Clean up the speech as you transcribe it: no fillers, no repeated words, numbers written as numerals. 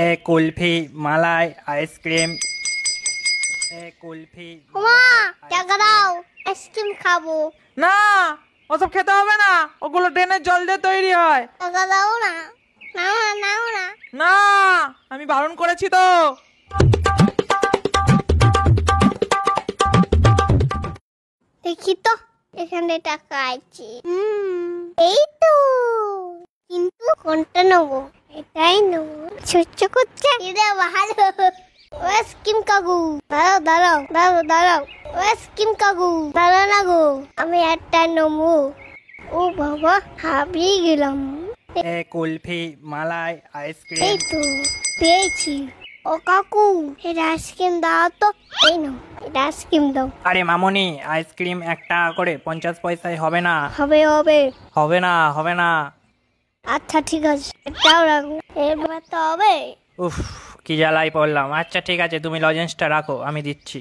এ কুলফি, মালাই, ice cream. এ কুলফি, মা টাকা দাও, আইসক্রিম খাবো। না, ওসব খেতে হবে না, ওগুলো ড্রেনের জল দিয়ে তৈরি হয়। টাকা দাও না, নাও না, নাও না। না, আমি বারণ করেছি তো। দেখি তো এখানে টাকা আছে। এই তো, কিন্তু কোনটা নেবো? এটাই নেবো। ছোট্ট করছে, এটা ভালো। ও স্কিম কাকু, দাঁড়াও দাঁড়াও দাঁড়াও দাঁড়াও। ও স্কিম কাকু, দাঁড়াও না গো, আমি একটা নেবো। ও বাবা, হারিয়ে গেলাম। এ কুলফি, মালাই, আইসক্রিম। এই তো পেয়েছি। ও কাকু, এটা আইসক্রিম দাও তো। এই নাও, এটা আইসক্রিম দাও। আরে মামনি, আইসক্রিম 1 টাকা করে, 50 পয়সায় হবে না। হবে হবে। হবে না, হবে না। আচ্ছা ঠিক আছে, এটাও রাখো। এবার তো হবে। উফ, কি জ্বালাই পড়লাম। আচ্ছা ঠিক আছে, তুমি লজেন্সটা রাখো, আমি দিচ্ছি।